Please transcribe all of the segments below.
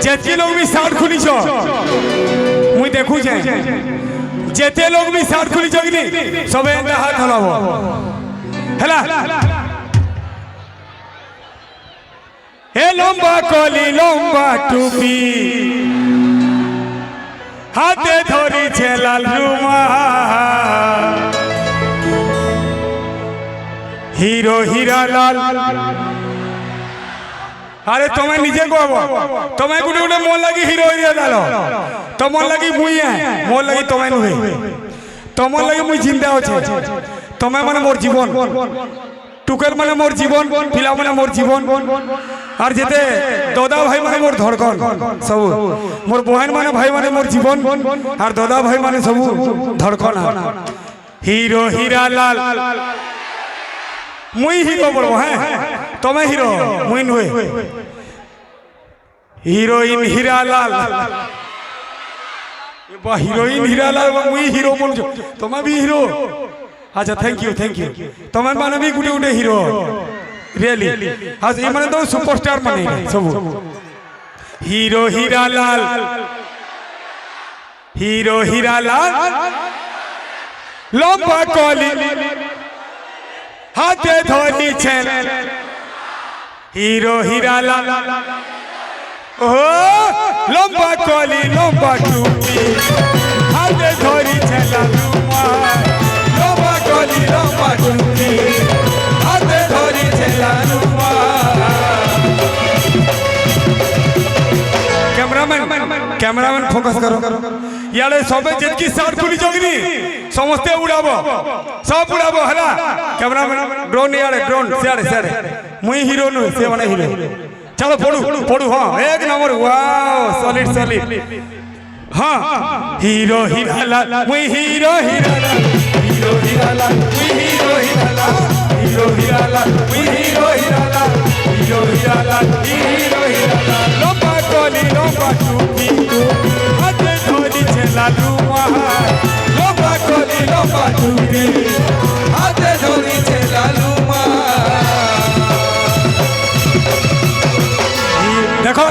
जेते लोग भी साउट खुली छो मुई देखु छे जेते लोग भी साउट खुली छो कि सबे एंता हाथ हलाबो हला हे लंबा कोली लंबा टूपी हाथे धरी छे लाल रुमा हीरो हीरा लाल अरे तुम्हें निजे को तुम्हें गुटे गुटे मन लगी हीरो हीरा लाल तो मन लगी मुई है मन लगी तुम्हें नुहे तो मन लगी मुई जिंदा होछे तुम्हें माने मोर जीवन टुकर माने मोर जीवन पिला माने मोर जीवन और जेते दादा भाई माने मोर धड़कन सब मोर बहन माने भाई माने मोर जीवन और दादा भाई माने सब धड़कन हीरो हीरा लाल मुई हीरो बोलबो हैं तुम्हें हीरो मुई नुहे हीरोइन हीरा लाल हीरोइन हीरा लाल मुई हीरो बोल तुम्हें भी हीरो अच्छा थैंक यू तुम्हें माने भी गुटे गुटे हीरो रियली हाँ ये माने तो सुपरस्टार माने सब हीरो हीरा लाल लंबा कोली हाथे धोनी छे हीरो हीरा लाल ओ लंबा कोली लंबा टूपी हाथे धोनी छे लालुमा लंबा कोली लंबा टूपी हाथे धोनी छे लालुमा कैमरामैन फोकस करो यारे सबे जेतकी साउट खुली जोगनी समस्ते उड़ाबो सब उड़ाबो हला कैमरामैन ड्रोन यारे ड्रोन सियारे मुई हीरो नु से माने हीरो चलो पड़ू हां एक नंबर वाओ सॉलिड हां हीरो हीरा लाल मुई हीरो हीरा लाल मुई हीरो हीरा लाल मुई हीरो हीरा लाल लंबा कोली लंबा टूपी हाथे धोनी छे लालुमा लंबा कोली लंबा टूपी हाथे धोनी छे लालुमा देखो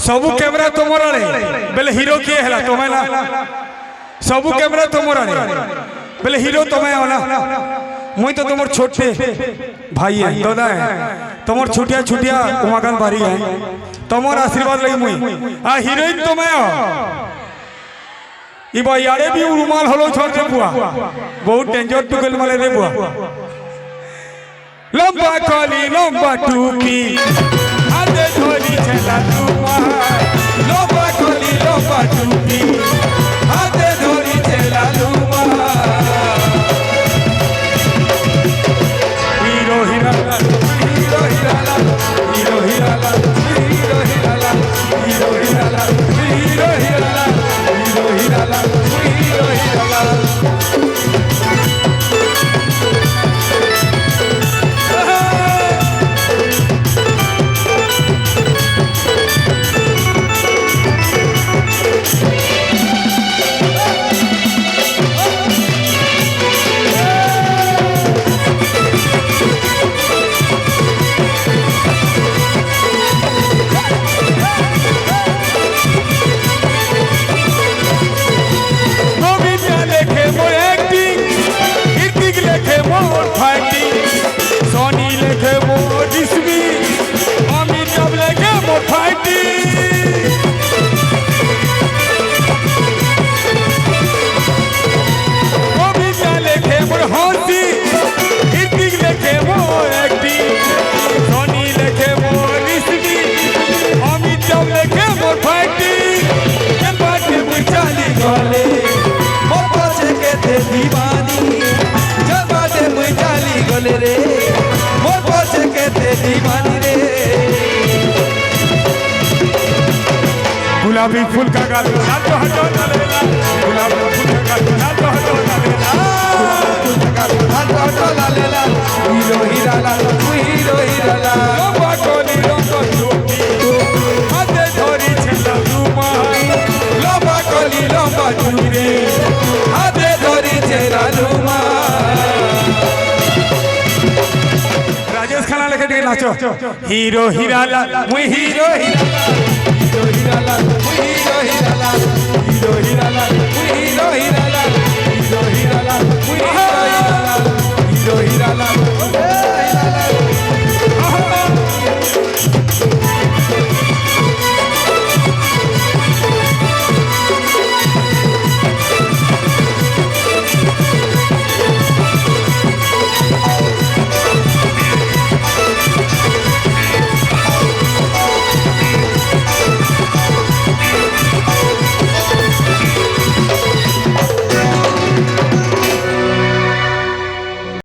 सबू कैमरा तुमरा रे बेले हीरो किए हला तुम्हें ना सबू कैमरा तुमरा रे बेले हीरो तुम्हें होला मुई तो तुमर छोटे भाई है दादा है तुमर छुटिया उमाकांत भारी है तुमर आशीर्वाद लगी मुई आ हीरोइन तुम्हें हो ई भाई यारे भी रुमाल हलो छोड़ दे बुआ बहुत डेंजर टुकल माले रे बुआ लंबा कोली लंबा टूपी हाथे धोनी छे लालुमा लंबा कोली लंबा टूपी हाथे धोनी छे लालुमा hero Hira Lal hero Hira Lal hero Hira Lal hero Hira Lal hero Hira Lal hero Hira Lal hero Hira Lal hero Hira Lal गुलाबी फूल का गाल हटो लेला गुलाबी फूल का गाल हटो लेला हीरो हीरा लाल हीरो हीरा लाल लंबा कोली लंबा टूपी हाथे धोनी छे लालुमा लंबा कोली लंबा टूपी हाथे धोनी छे लालुमा राजेश खन्ना लेके नाचो हीरो हीरा लाल मुई हीरो हीरा